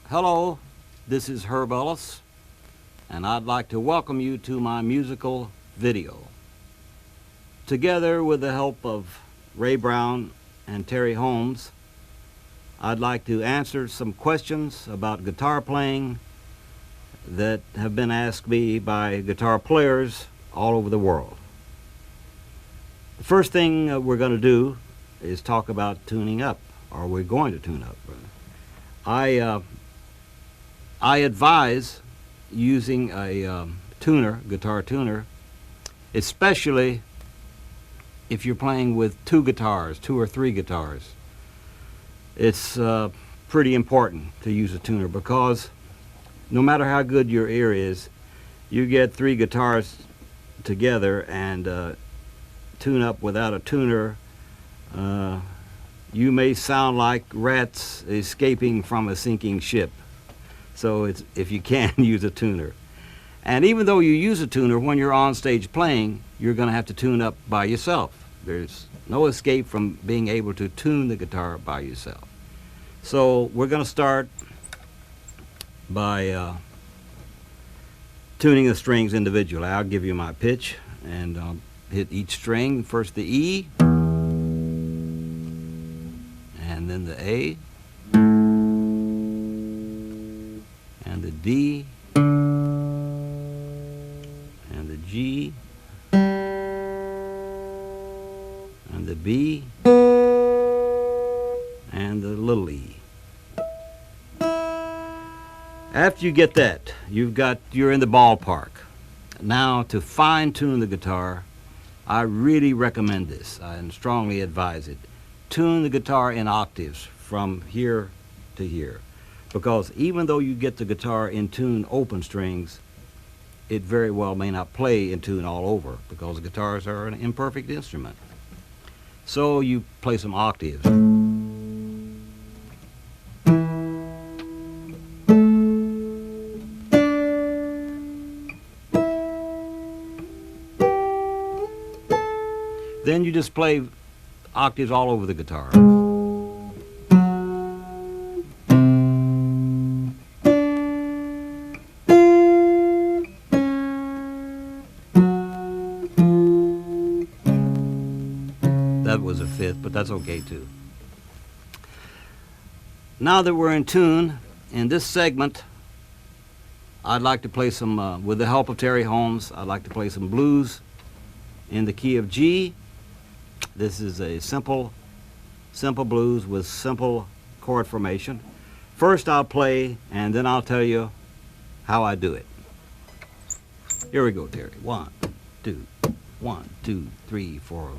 Hello, this is Herb Ellis, and I'd like to welcome you to my musical video. Together with the help of Ray Brown and Terry Holmes, I'd like to answer some questions about guitar playing that have been asked me by guitar players all over the world. The first thing we're going to do is talk about tuning up, or we're going to tune up. I advise using a tuner, guitar tuner, especially if you're playing with two or three guitars. It's pretty important to use a tuner because no matter how good your ear is, you get three guitars together and tune up without a tuner, you may sound like rats escaping from a sinking ship. So if you can, use a tuner. And even though you use a tuner, when you're on stage playing, you're going to have to tune up by yourself. There's no escape from being able to tune the guitar by yourself. So we're going to start by tuning the strings individually. I'll give you my pitch, and I'll hit each string. First the E, and then the A, and the D, and the G, and the B, and the little E. After you get that, you're in the ballpark. Now, to fine-tune the guitar, I really recommend this and strongly advise it. Tune the guitar in octaves from here to here, because even though you get the guitar in tune open strings, it very well may not play in tune all over, because the guitars are an imperfect instrument. So you play some octaves. Then you just play octaves all over the guitar. that was a fifth, but that's okay too. Now that we're in tune, in this segment, I'd like to play some, with the help of Terry Holmes, I'd like to play some blues in the key of G. This is a simple blues with simple chord formation. First I'll play, and then I'll tell you how I do it. Here we go, Terry. 1, 2, 1, 2, 3, 4.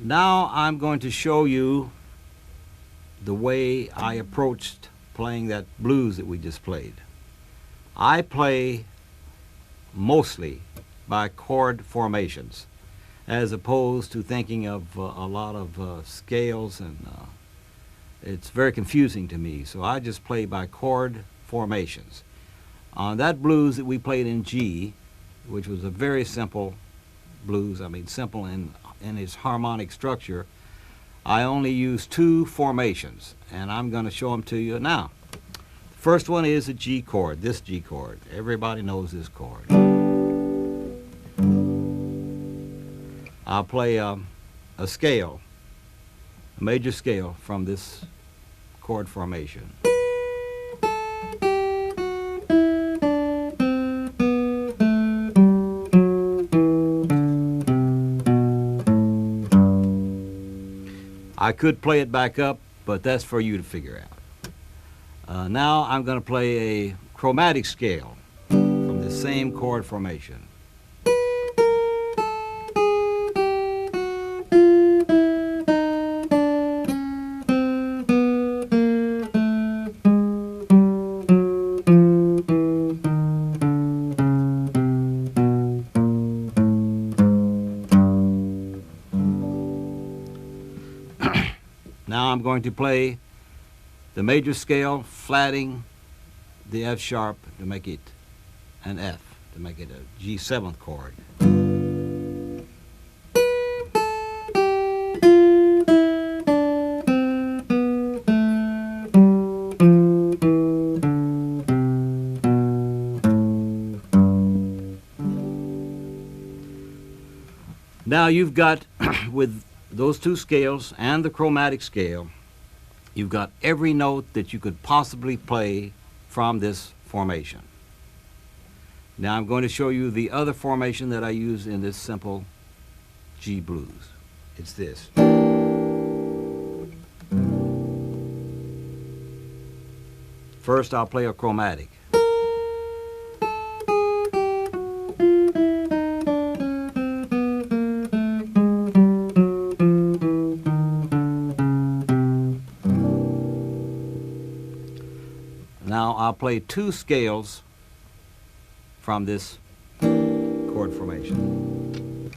Now I'm going to show you the way I approached playing that blues that we just played. I play mostly by chord formations, as opposed to thinking of a lot of scales, and it's very confusing to me. So I just play by chord formations. On that blues that we played in G, which was a very simple blues, I mean simple in its harmonic structure, I only use 2 formations, and I'm going to show them to you now. The first one is a G chord, this G chord. Everybody knows this chord. I'll play a scale, a major scale from this chord formation. I could play it back up, but that's for you to figure out. Now I'm going to play a chromatic scale from the same chord formation. Now I'm going to play the major scale, flatting the F sharp to make it an F, to make it a G7th chord. Now you've got, with those 2 scales and the chromatic scale, you've got every note that you could possibly play from this formation. Now I'm going to show you the other formation that I use in this simple G blues. It's this. First I'll play a chromatic. Now I'll play 2 scales from this chord formation.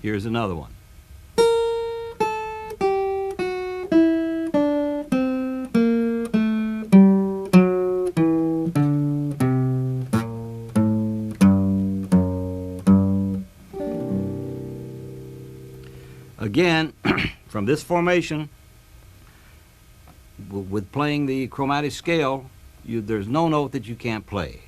Here's another one. Again, from this formation, with playing the chromatic scale, there's no note that you can't play.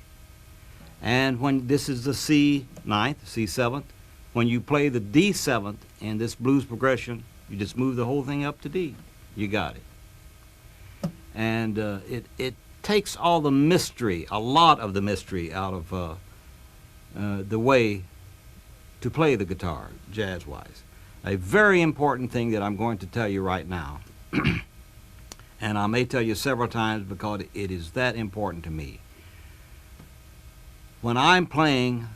And when this is the C ninth, C seventh, when you play the D seventh in this blues progression, you just move the whole thing up to D. You got it. And it takes all the mystery, a lot of the mystery out of the way to play the guitar, jazz-wise. A very important thing that I'm going to tell you right now, and I may tell you several times because it is that important to me. When I'm playing,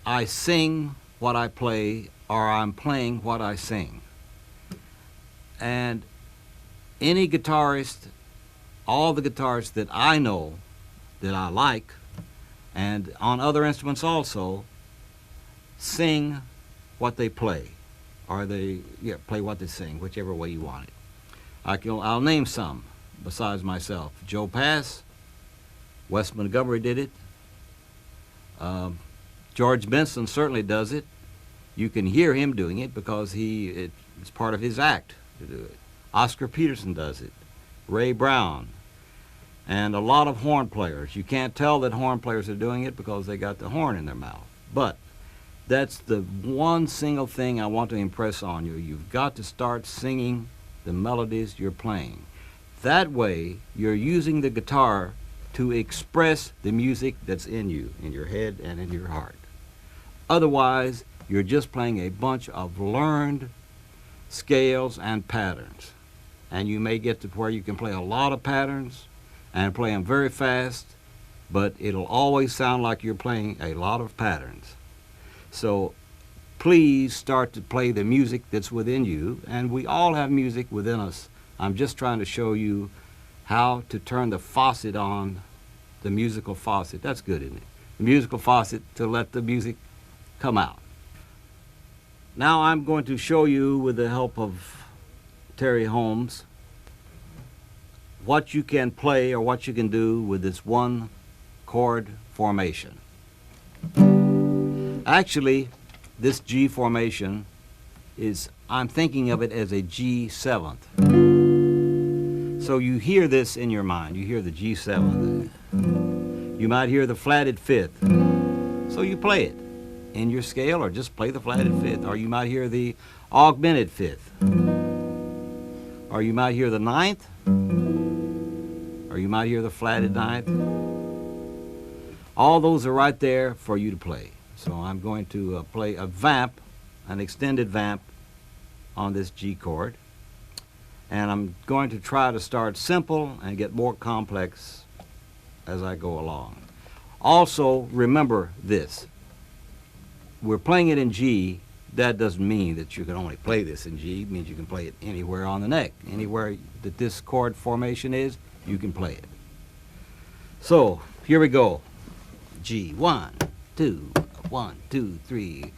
I sing what I play, or I'm playing what I sing. And any guitarist, all the guitarists that I know, that I like, and on other instruments also, sing what they play, or they play what they sing, whichever way you want it. I'll name some besides myself. Joe Pass, Wes Montgomery did it. George Benson certainly does it. You can hear him doing it because it's part of his act to do it. Oscar Peterson does it. Ray Brown. And a lot of horn players. You can't tell that horn players are doing it because they got the horn in their mouth. But that's the one single thing I want to impress on you. You've got to start singing the melodies you're playing. That way, you're using the guitar to express the music that's in you, in your head and in your heart. Otherwise, you're just playing a bunch of learned scales and patterns. And you may get to where you can play a lot of patterns and play them very fast, but it'll always sound like you're playing a lot of patterns. So please start to play the music that's within you, and we all have music within us. I'm just trying to show you how to turn the faucet on, the musical faucet. That's good, isn't it? The musical faucet to let the music come out. Now I'm going to show you, with the help of Terry Holmes, what you can play or what you can do with this one chord formation. Actually, this G formation I'm thinking of it as a G7th. So you hear this in your mind. You hear the G7th. You might hear the flatted fifth. So you play it in your scale, or just play the flatted fifth. Or you might hear the augmented fifth. Or you might hear the ninth. Or you might hear the flatted ninth. All those are right there for you to play. So I'm going to play a vamp, an extended vamp, on this G chord. And I'm going to try to start simple and get more complex as I go along. Also, remember this. We're playing it in G. That doesn't mean that you can only play this in G. It means you can play it anywhere on the neck. Anywhere that this chord formation is, you can play it. So, here we go. G, 1, 2, 1, 2, 3.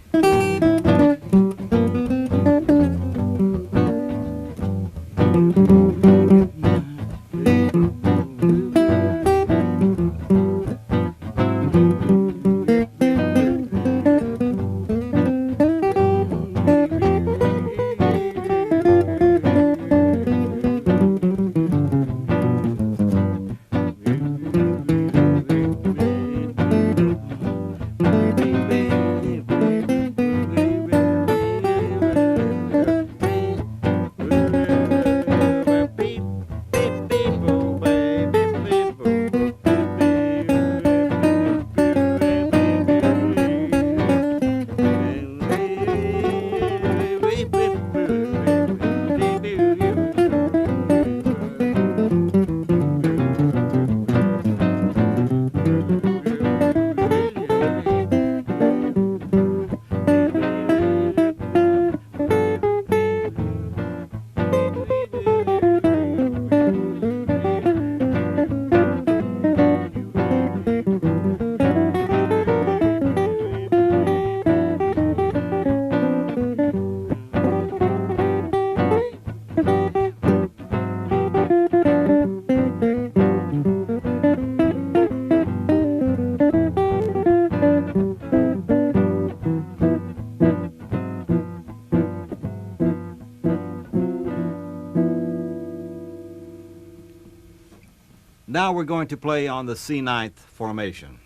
Now we're going to play on the C9 formation.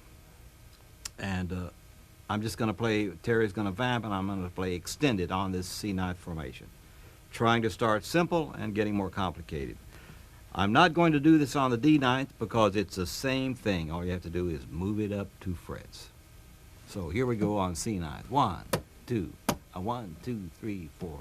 And I'm just going to play, Terry's going to vamp, and I'm going to play extended on this C9 formation. Trying to start simple and getting more complicated. I'm not going to do this on the D9 because it's the same thing. All you have to do is move it up 2 frets. So here we go on C9. 1, 2, 1, 2, 3, 4.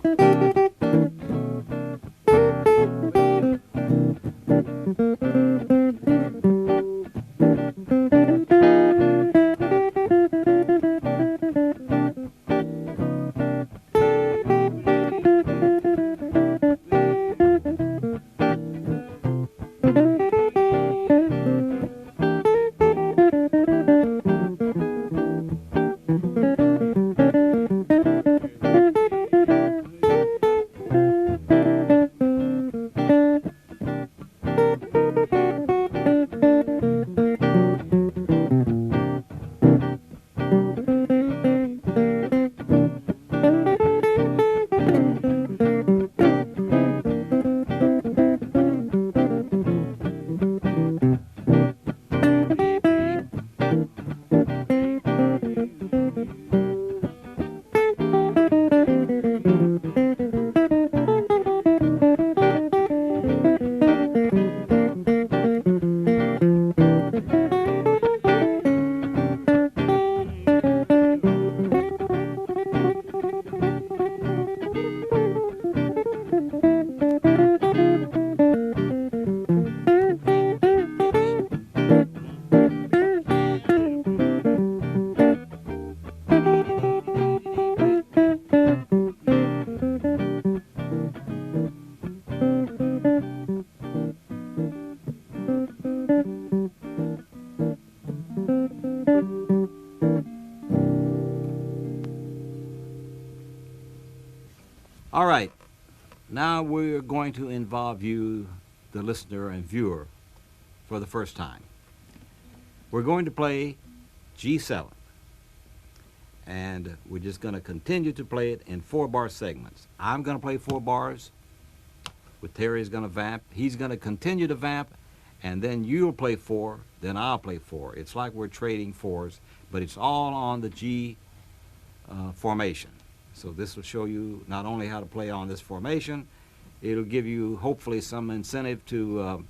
All right, now we're going to involve you, the listener and viewer, for the first time. We're going to play G7, and we're just going to continue to play it in 4-bar segments. I'm going to play 4 bars, with Terry's going to vamp. He's going to continue to vamp, and then you'll play 4, then I'll play 4. It's like we're trading 4s, but it's all on the G formation. So this will show you not only how to play on this formation, it'll give you hopefully some incentive to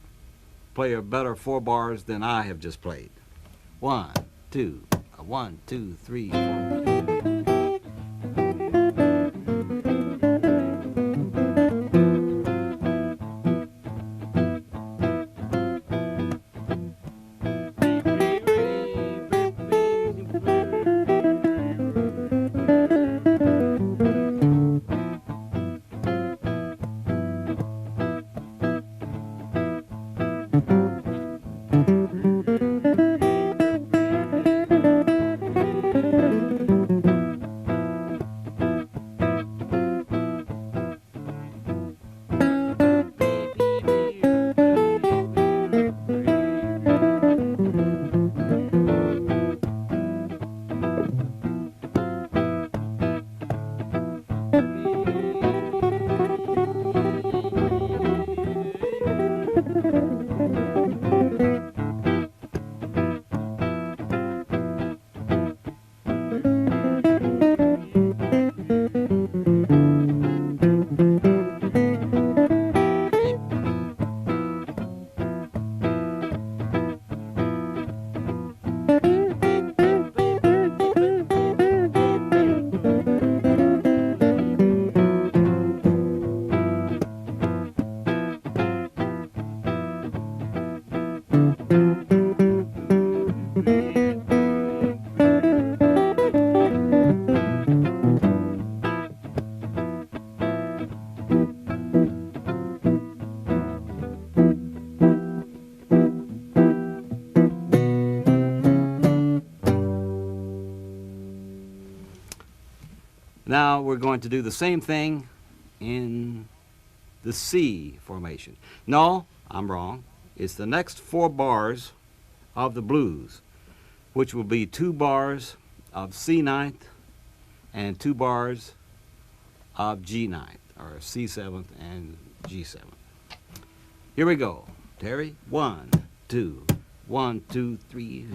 play a better 4 bars than I have just played. 1, 2, 1, 2, 3, 4. Now we're going to do the same thing in the C formation. No, I'm wrong. It's the next 4 bars of the blues, which will be 2 bars of C9 and 2 bars of G9, or C7 and G7. Here we go. Terry, 1, 2. 1, 2, 3.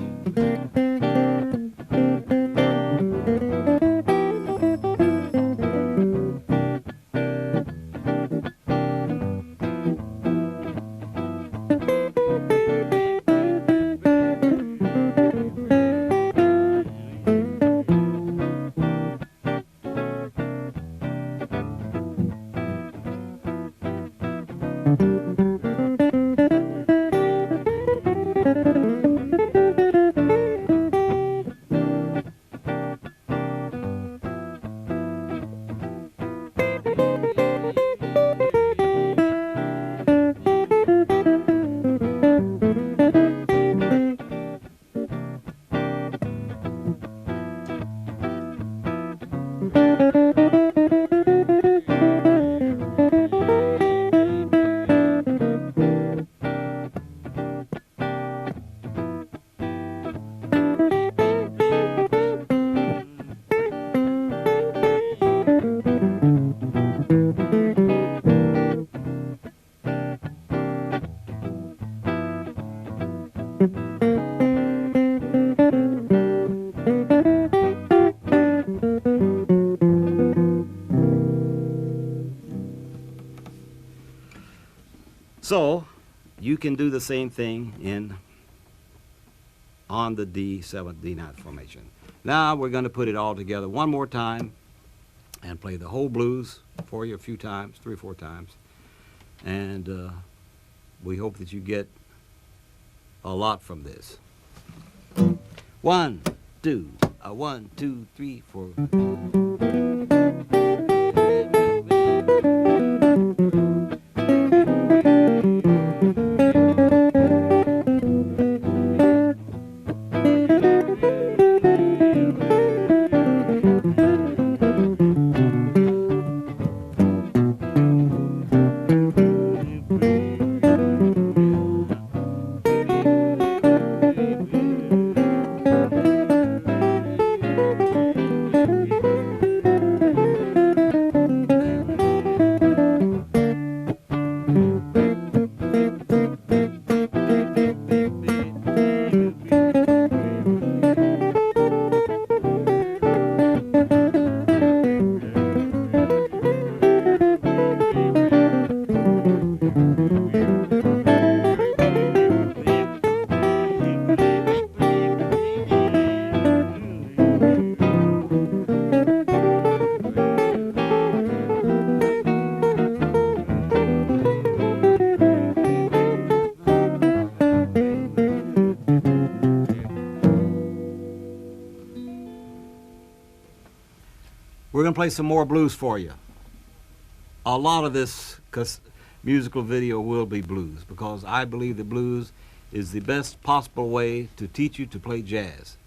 So you can do the same thing on the D7, D9 formation. Now we're going to put it all together one more time and play the whole blues for you a few times, 3 or 4 times. And we hope that you get a lot from this. 1, 2, 1, 2, 3, 4. We're going to play some more blues for you. A lot of this musical video will be blues because I believe that blues is the best possible way to teach you to play jazz.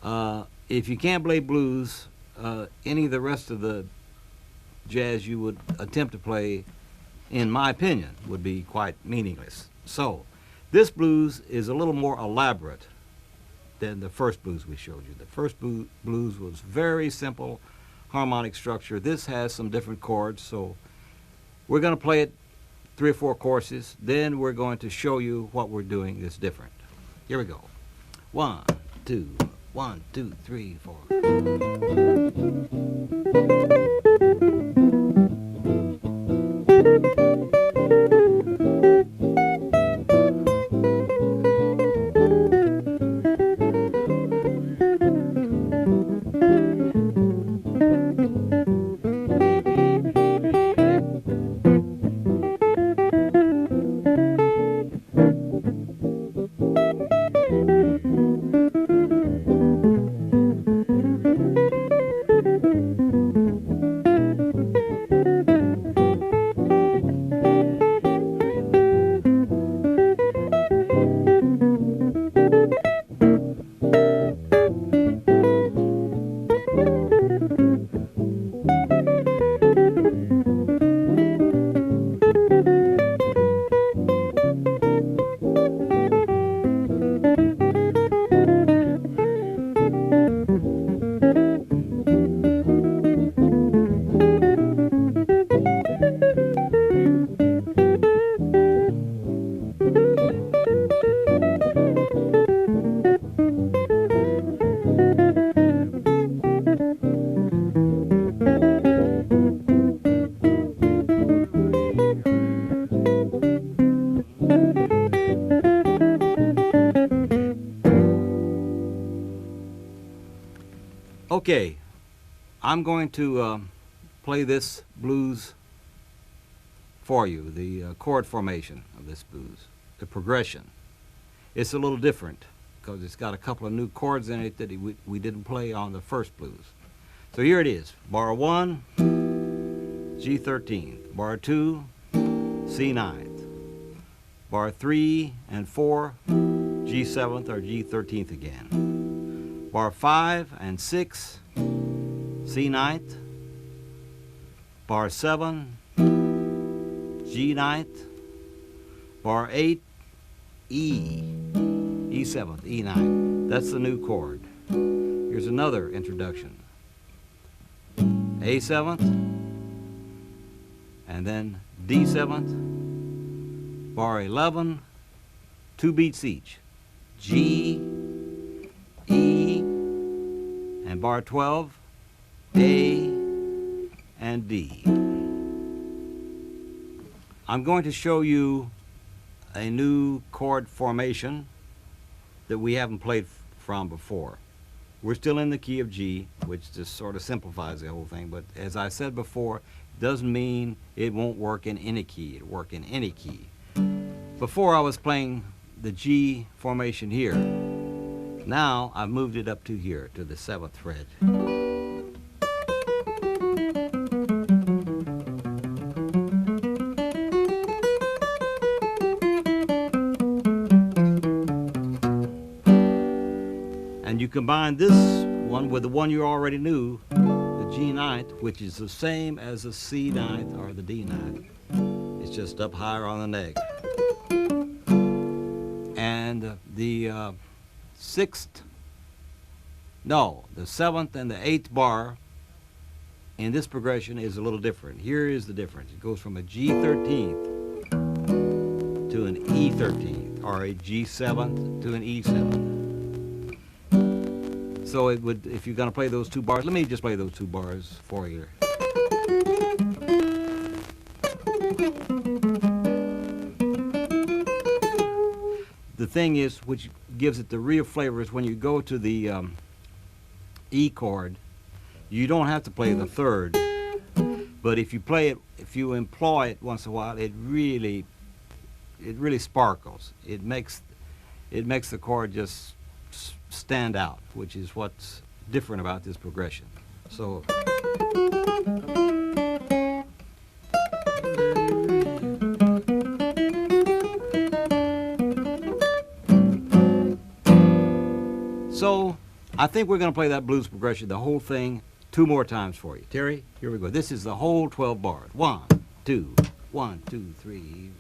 If you can't play blues, any of the rest of the jazz you would attempt to play, in my opinion, would be quite meaningless. So, this blues is a little more elaborate than the first blues we showed you. The first blues was very simple harmonic structure. This has some different chords, so we're going to play it 3 or 4 courses. Then we're going to show you what we're doing that's different. Here we go. 1, 2, 1, 2, 3, 4. Okay, I'm going to play this blues for you, the chord formation of this blues, the progression. It's a little different because it's got a couple of new chords in it that we didn't play on the first blues. So here it is. Bar 1, G13. Bar 2, C9. Bar 3 and 4, G7th or G13th again. Bar 5 and 6, C9th. Bar 7, G9th. Bar 8, E7th, E9. That's the new chord. Here's another introduction. A7th, and then D7th, bar 11, 2 beats each. G, E, and bar 12, A, and D. I'm going to show you a new chord formation that we haven't played from before. We're still in the key of G, which just sort of simplifies the whole thing, but as I said before, it doesn't mean it won't work in any key. It'll work in any key. Before I was playing the G formation here. Now I've moved it up to here, to the 7th fret. And you combine this one with the one you already knew, the G9th, which is the same as the C9th or the D9th. It's just up higher on the neck. And the 7th and the 8th bar in this progression is a little different. Here is the difference. It goes from a G13th to an E13th, or a G7th to an E7th. So it would, if you're going to play those two bars, let me just play those two bars for you. The thing is, which gives it the real flavor, is when you go to the E chord, you don't have to play the 3rd, but if you play it, if you employ it once in a while, it really sparkles. It makes the chord just stand out, which is what's different about this progression. So I think we're going to play that blues progression, the whole thing, 2 more times for you. Terry, here we go. This is the whole 12 bars. 1, 2, 1, 2, 3.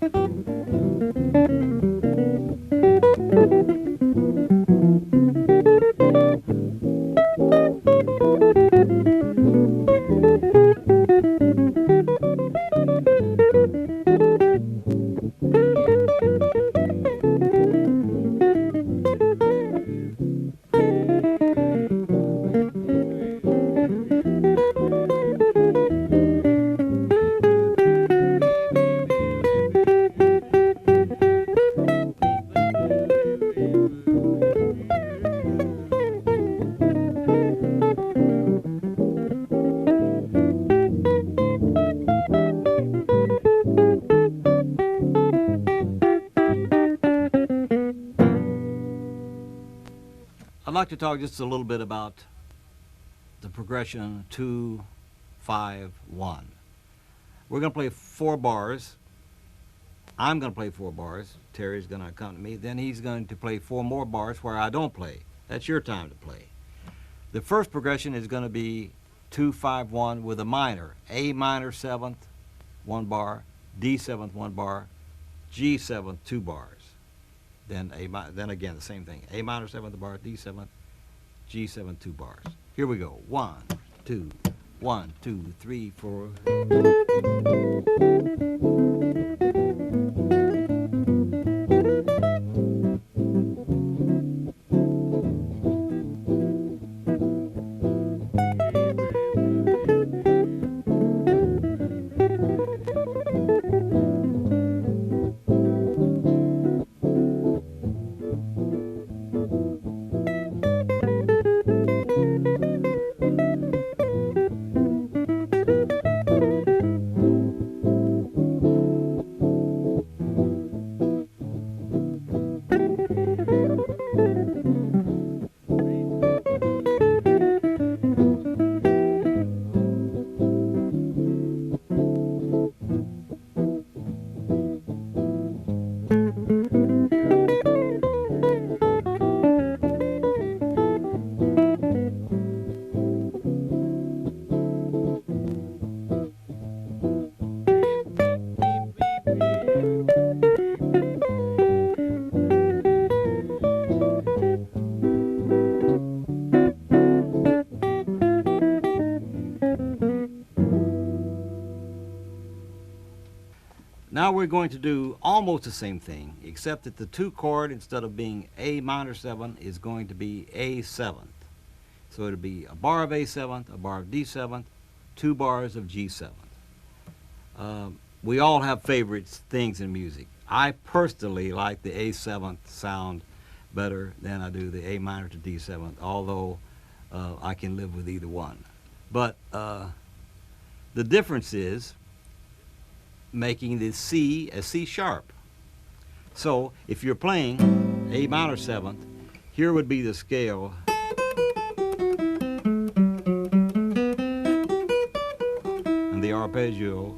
I'd like to talk just a little bit about the progression 2, 5, 1. We're going to play 4 bars. I'm going to play 4 bars. Terry's going to accompany me. Then he's going to play 4 more bars where I don't play. That's your time to play. The first progression is going to be 2, 5, 1 with a minor. A minor 7th, 1 bar. D 7th, 1 bar. G 7th, 2 bars. Then again the same thing. A minor 7th bar, D 7th, G 7th, 2 bars. Here we go. 1, 2, 1, 2, 3, 4. Now we're going to do almost the same thing, except that the 2 chord, instead of being A minor 7, is going to be A 7th. So it'll be a bar of A 7th, a bar of D 7th, 2 bars of G 7th. We all have favorite things in music. I personally like the A 7th sound better than I do the A minor to D 7th, although I can live with either one. But the difference is making the C a C sharp. So if you're playing A minor 7th, here would be the scale. And the arpeggio.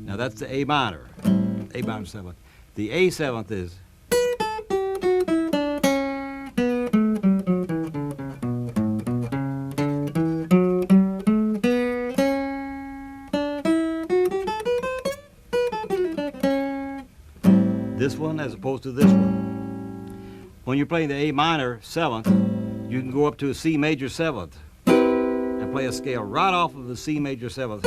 Now that's the A minor 7th. The A 7th is. This one as opposed to this one. When you're playing the A minor 7th, you can go up to a C major 7th and play a scale right off of the C major 7th.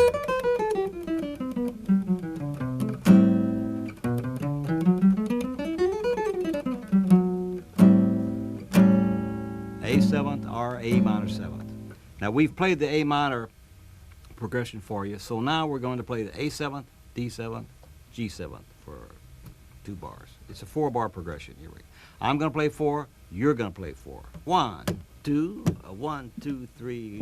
A 7th or A minor 7th. Now we've played the A minor progression for you, so now we're going to play the A 7th, D 7th, G 7th for 2 bars. It's a 4-bar progression. Here we go. I'm going to play 4. You're going to play 4. 1, 2, 1, 2, 3.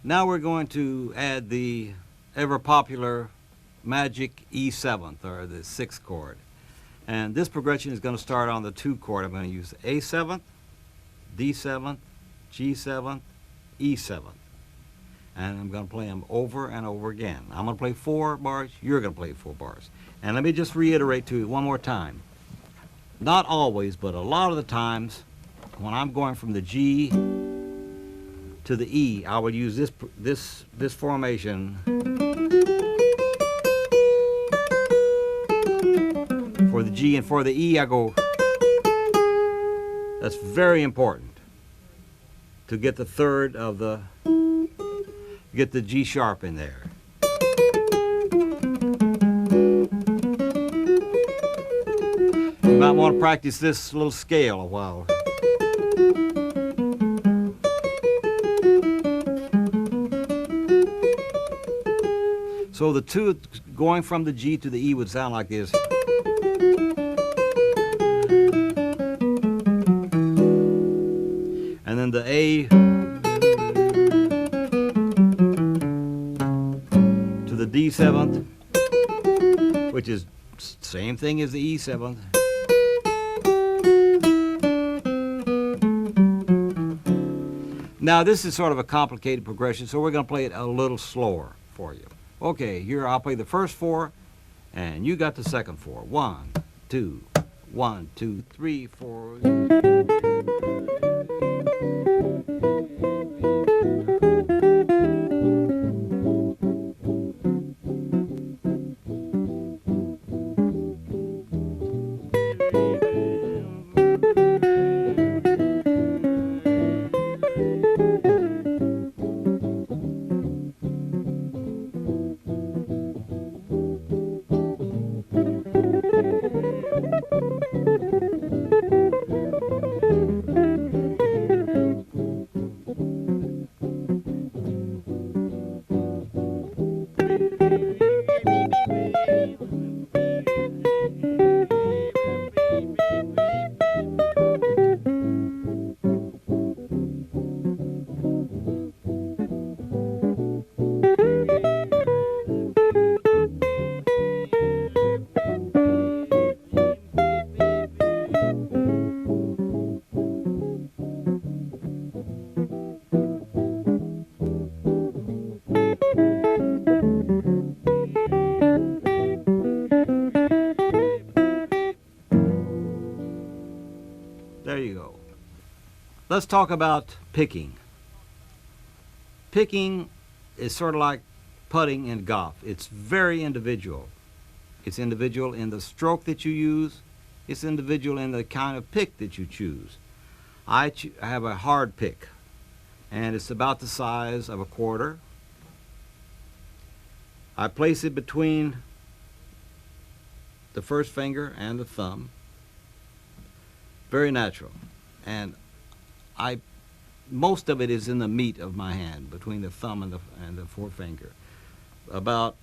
Now we're going to add the ever popular magic E 7th, or the 6th chord. And this progression is going to start on the 2 chord. I'm going to use A 7th, D 7th, G 7th, E 7th. And I'm going to play them over and over again. I'm going to play 4 bars, you're going to play 4 bars. And let me just reiterate to you one more time. Not always, but a lot of the times, when I'm going from the G to the E, I would use this formation for the G, and for the E I go. That's very important to get the third of the, get the G sharp in there. You might want to practice this little scale a while. So the 2 going from the G to the E would sound like this. And then the A to the D 7th, which is same thing as the E 7th. Now this is sort of a complicated progression, so we're going to play it a little slower for you. Okay, here I'll play the first 4, and you got the second 4. 1, 2, 1, 2, 3, 4. let's talk about picking. Picking is sort of like putting in golf. It's very individual. It's individual in the stroke that you use. It's individual in the kind of pick that you choose. I have a hard pick, and it's about the size of a quarter. I place it between the first finger and the thumb. Very natural. And most of it is in the meat of my hand, between the thumb and the forefinger. About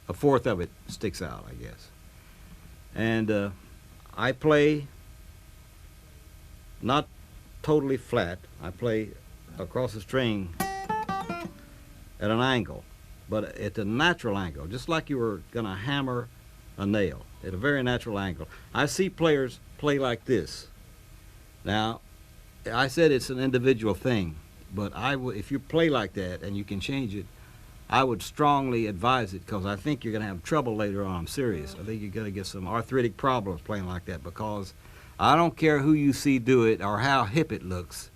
a fourth of it sticks out, I guess. And I play not totally flat. I play across the string at an angle, but at a natural angle, just like you were going to hammer a nail, at a very natural angle. I see players play like this. Now, I said it's an individual thing, but if you play like that and you can change it, I would strongly advise it, because I think you're going to have trouble later on. I'm serious. I think you're going to get some arthritic problems playing like that, because I don't care who you see do it or how hip it looks.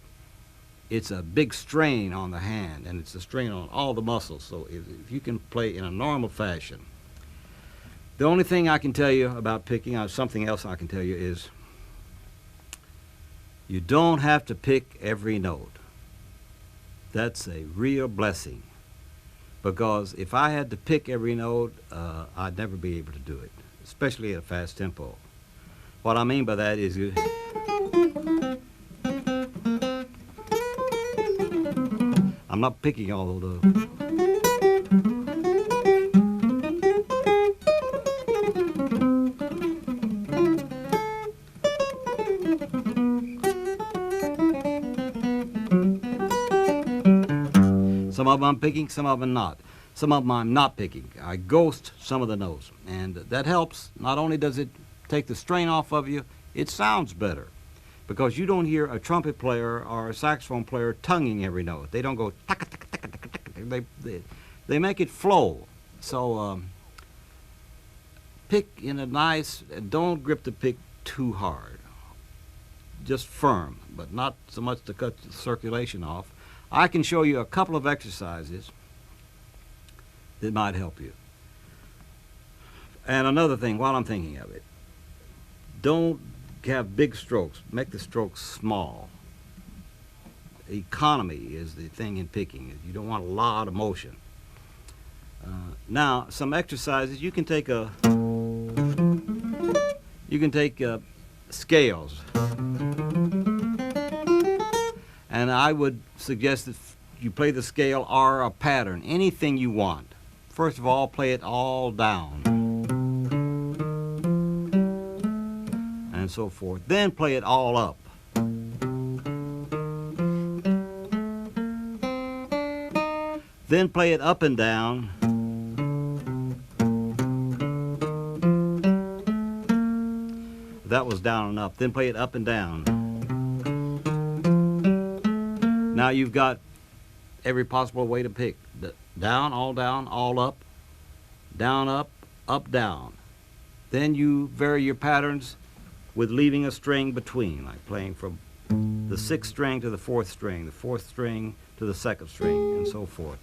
It's a big strain on the hand, and it's a strain on all the muscles. So if you can play in a normal fashion. The only thing I can tell you about picking, something else I can tell you, is you don't have to pick every note. That's a real blessing, because if I had to pick every note, I'd never be able to do it, especially at a fast tempo. What I mean by that is I'm not picking all of those. Some of them I'm picking, some of them not. Some of them I'm not picking. I ghost some of the notes, and that helps. Not only does it take the strain off of you, it sounds better, because you don't hear a trumpet player or a saxophone player tonguing every note. They don't go taka, taka, taka, taka, taka. They make it flow. So pick in a nice, don't grip the pick too hard. Just firm, but not so much to cut the circulation off. I can show you a couple of exercises that might help you. And another thing, while I'm thinking of it, don't have big strokes. Make the strokes small. Economy is the thing in picking. You don't want a lot of motion. Now, some exercises. You can take scales. And I would suggest that you play the scale or a pattern, anything you want. First of all, play it all down, and so forth. Then play it all up. Then play it up and down. That was down and up. Then play it up and down. Now you've got every possible way to pick. Down, all up, down, up, down. Then you vary your patterns with leaving a string between, like playing from the 6th string to the 4th string, the 4th string to the 2nd string, and so forth.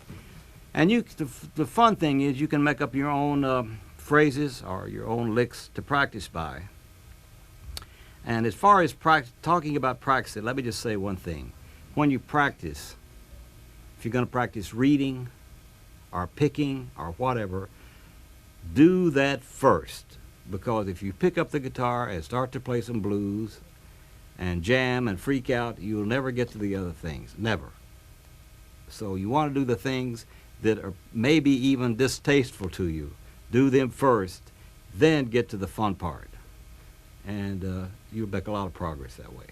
And the fun thing is you can make up your own phrases or your own licks to practice by. And as far as talking about practicing, let me just say one thing. When you practice, if you're going to practice reading or picking or whatever, do that first. Because if you pick up the guitar and start to play some blues and jam and freak out, you'll never get to the other things. Never. So you want to do the things that are maybe even distasteful to you. Do them first, then get to the fun part. And you'll make a lot of progress that way.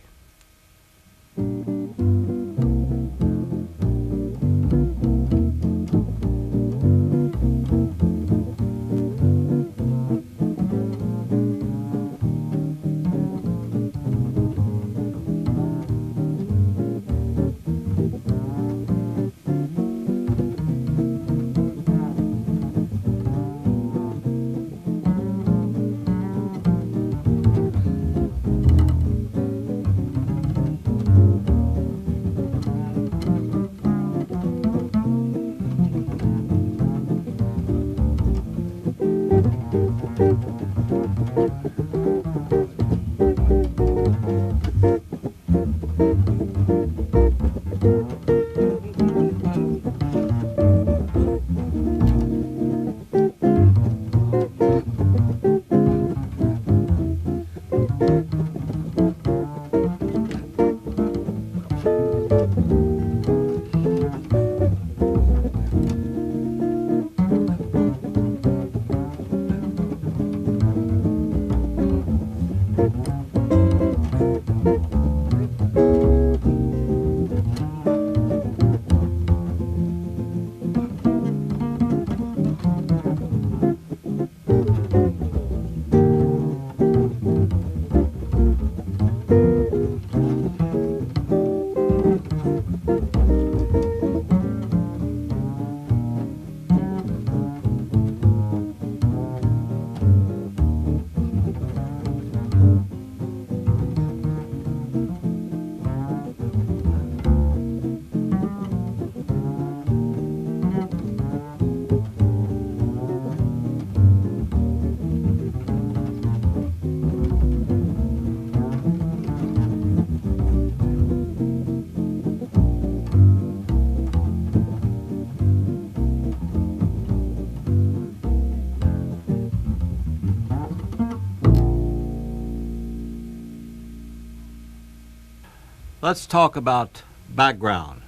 Let's talk about background.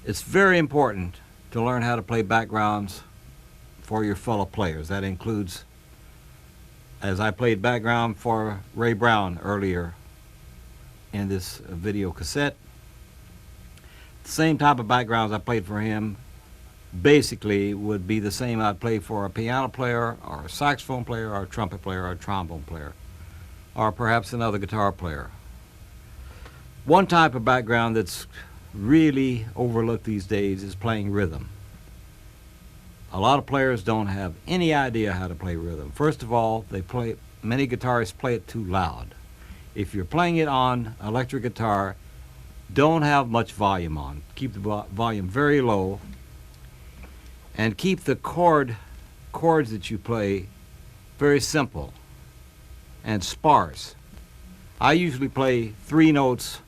It's very important to learn how to play backgrounds for your fellow players. That includes, as I played background for Ray Brown earlier in this video cassette, the same type of backgrounds I played for him basically would be the same I'd play for a piano player or a saxophone player or a trumpet player or a trombone player or perhaps another guitar player. One type of background that's really overlooked these days is playing rhythm. A lot of players don't have any idea how to play rhythm. First of all, many guitarists play it too loud. If you're playing it on electric guitar, don't have much volume on. Keep the volume very low and keep the chords that you play very simple and sparse. I usually play 3 notes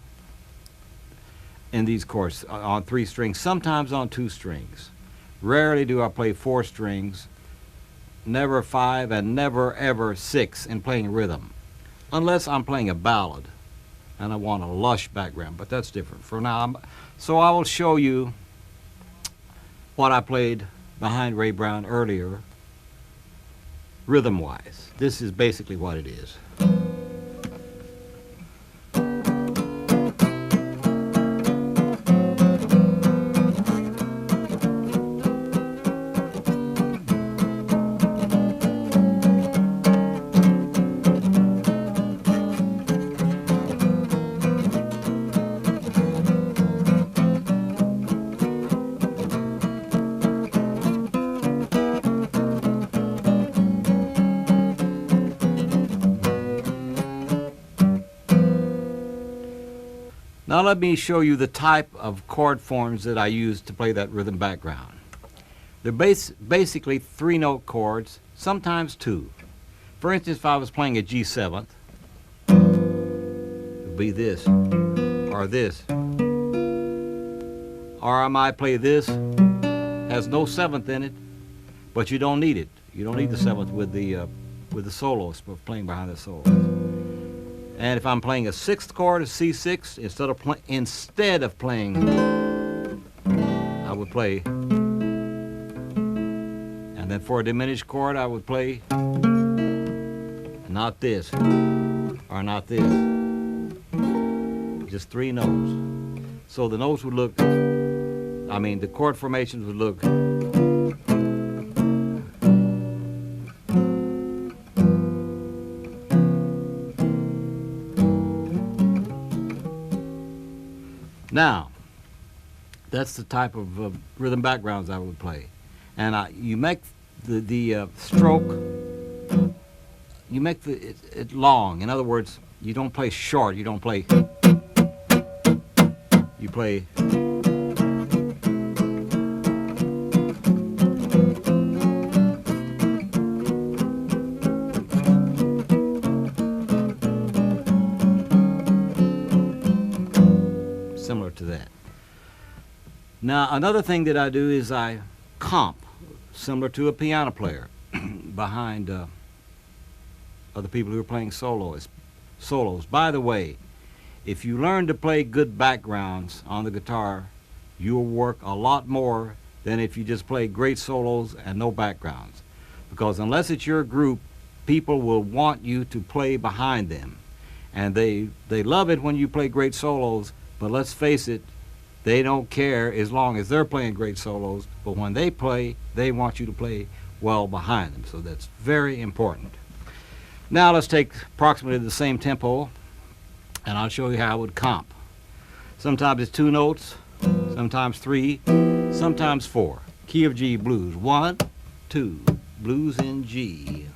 in these chords on 3 strings, sometimes on 2 strings. Rarely do I play 4 strings, never 5, and never ever 6 in playing rhythm, unless I'm playing a ballad and I want a lush background, but that's different. For now, so I will show you what I played behind Ray Brown earlier, rhythm-wise. This is basically what it is. Now let me show you the type of chord forms that I use to play that rhythm background. They're basically 3-note chords, sometimes 2. For instance, if I was playing a G7, it would be this, or this. Or I might play this, has no 7th in it, but you don't need it. You don't need the 7th with the solos, for playing behind the solos. And if I'm playing a 6th chord, a C6, instead of playing, I would play. And then for a diminished chord, I would play not this or not this. Just 3 notes. So the notes would look, the chord formations would look. Now, that's the type of rhythm backgrounds I would play. And you make the stroke, you make it long. In other words, you don't play short, you don't play, you play. Similar to that. Now, another thing that I do is I comp, similar to a piano player, behind other people who are playing solos. By the way, if you learn to play good backgrounds on the guitar, you'll work a lot more than if you just play great solos and no backgrounds. Because unless it's your group, people will want you to play behind them. And they love it when you play great solos, but let's face it, they don't care as long as they're playing great solos, but when they play, they want you to play well behind them. So that's very important. Now let's take approximately the same tempo, and I'll show you how I would comp. Sometimes it's 2 notes, sometimes 3, sometimes 4. Key of G blues, 1, 2, blues in G.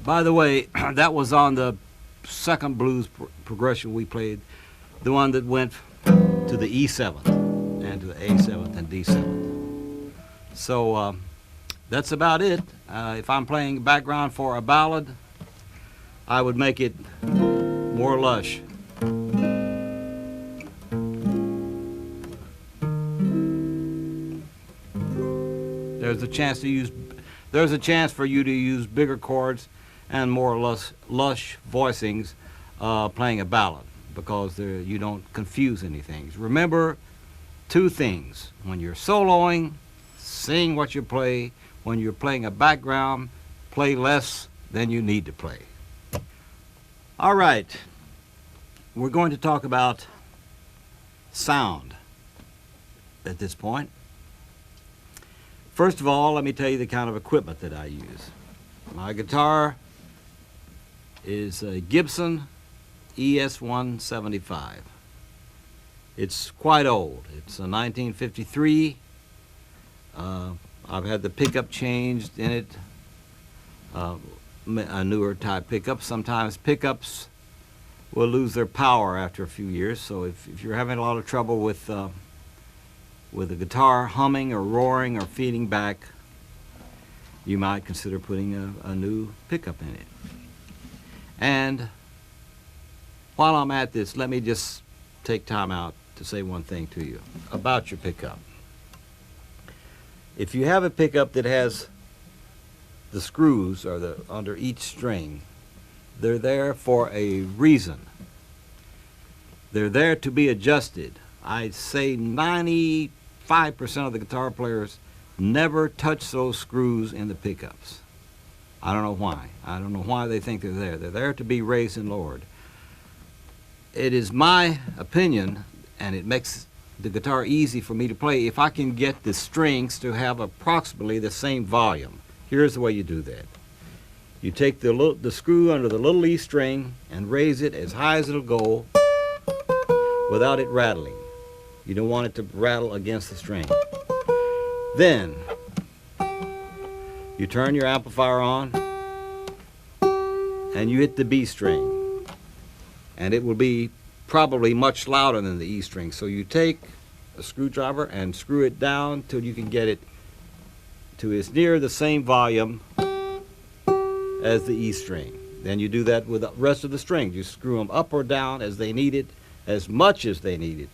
By the way, that was on the second blues progression we played, the one that went to the E7th and to the A7th and D7th. So that's about it. If I'm playing background for a ballad, I would make it more lush. There's a chance for you to use bigger chords and more lush voicings playing a ballad, because you don't confuse anything. Remember two things: when you're soloing, sing what you play. When you're playing a background, play less than you need to play. All right, we're going to talk about sound at this point. First of all, let me tell you the kind of equipment that I use. My guitar is a Gibson ES-175. It's quite old. It's a 1953. I've had the pickup changed in it, a newer type pickup. Sometimes pickups will lose their power after a few years, so if you're having a lot of trouble with the guitar humming or roaring or feeding back, you might consider putting a new pickup in it. And while I'm at this, let me just take time out to say one thing to you about your pickup. If you have a pickup that has the screws under each string, they're there for a reason. They're there to be adjusted. I'd say 95% of the guitar players never touch those screws in the pickups. I don't know why. I don't know why they think they're there. They're there to be raised and lowered. It is my opinion, and it makes the guitar easy for me to play, if I can get the strings to have approximately the same volume. Here's the way you do that. You take the screw under the little E string and raise it as high as it'll go without it rattling. You don't want it to rattle against the string. Then you turn your amplifier on and you hit the B string, and it will be probably much louder than the E string. So you take a screwdriver and screw it down till you can get it to as near the same volume as the E string. Then you do that with the rest of the strings. You screw them up or down as they need it, as much as they need it,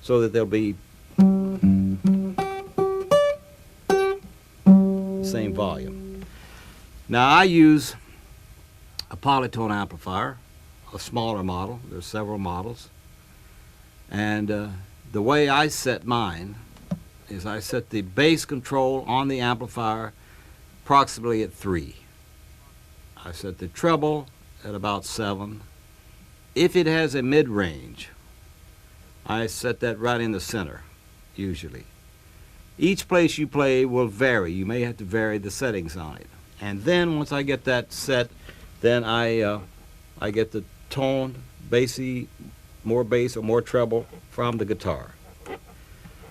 so that they'll be the same volume. Now I use a polytone amplifier, a smaller model. There's several models. And the way I set mine is I set the bass control on the amplifier approximately at 3. I set the treble at about 7. If it has a mid-range, I set that right in the center, usually. Each place you play will vary. You may have to vary the settings on it. And then once I get that set, then I get the tone, bassy, more bass or more treble from the guitar.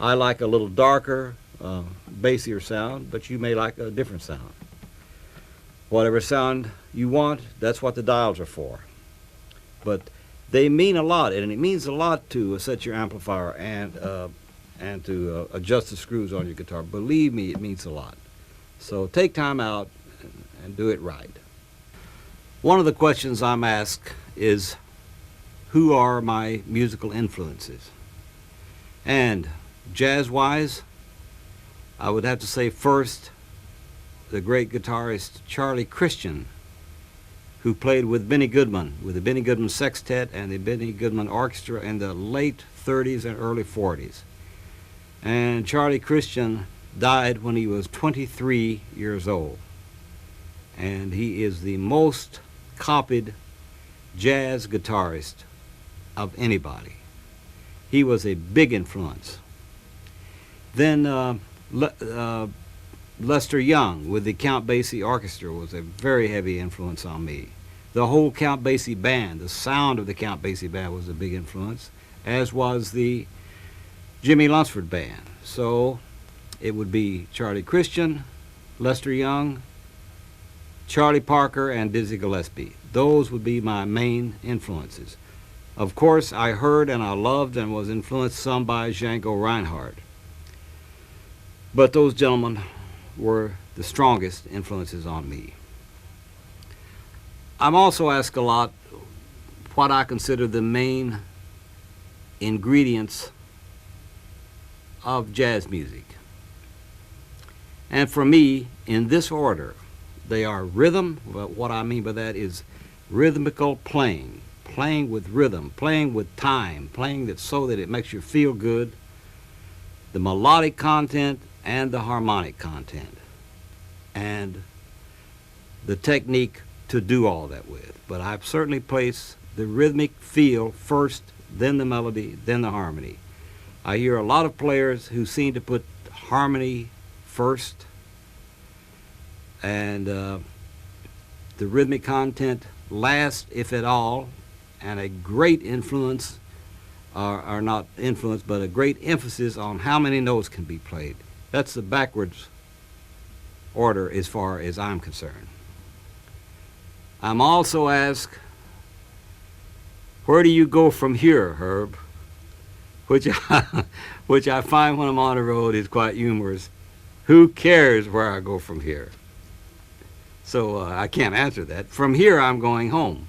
I like a little darker, bassier sound, but you may like a different sound. Whatever sound you want, that's what the dials are for. But they mean a lot, and it means a lot to set your amplifier and to adjust the screws on your guitar. Believe me, it means a lot. So take time out and do it right. One of the questions I'm asked is, who are my musical influences? And jazz-wise, I would have to say first, the great guitarist Charlie Christian, who played with Benny Goodman, with the Benny Goodman Sextet and the Benny Goodman Orchestra in the late 30s and early 40s. And Charlie Christian died when he was 23 years old. And he is the most copied jazz guitarist of anybody. He was a big influence. Then Lester Young with the Count Basie Orchestra was a very heavy influence on me. The whole Count Basie band, the sound of the Count Basie band was a big influence, as was the Jimmy Lunsford band. So it would be Charlie Christian, Lester Young, Charlie Parker, and Dizzy Gillespie. Those would be my main influences. Of course, I heard and I loved and was influenced some by Django Reinhardt. But those gentlemen were the strongest influences on me. I'm also asked a lot what I consider the main ingredients of jazz music. And for me, in this order, they are rhythm. Well, what I mean by that is rhythmical playing, playing with rhythm, playing with time, playing that so that it makes you feel good, the melodic content and the harmonic content, and the technique to do all that with. But I've certainly placed the rhythmic feel first, then the melody, then the harmony. I hear a lot of players who seem to put harmony first and the rhythmic content last, if at all, and a great influence, or not influence, but a great emphasis on how many notes can be played. That's the backwards order as far as I'm concerned. I'm also asked, where do you go from here, Herb? Which I find when I'm on the road is quite humorous. Who cares where I go from here? So I can't answer that. From here, I'm going home.